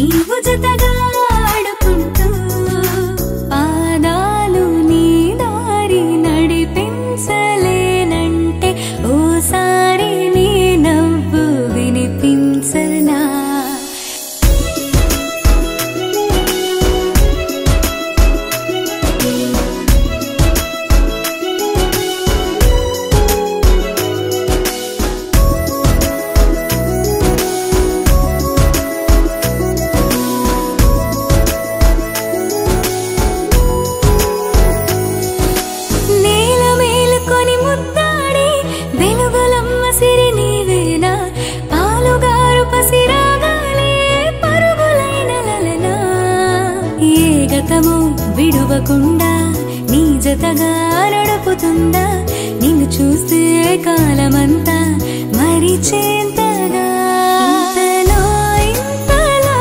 నీవు జతగా ఆడుకుంటూ పాదాలు నీ దారి నడిపించలేనంటే ఓసారి నీ నవ్వు వినిపించనా విడువకుండా నీ జతగా నడుపుతుందా నిన్ను చూస్తే కాలమంతా మరిచేంతగా ఇంతలా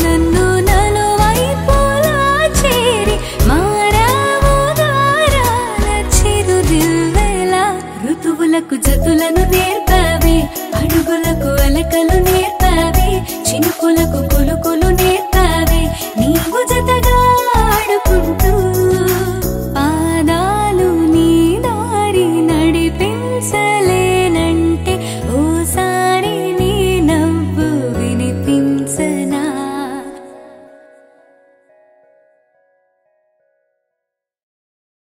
నన్ను నలువైపులా చేరి మారావు గారాల చిరుదివ్వెలా ఋతువులకు జతులను నేర్పావే అడుగులకు అలకలు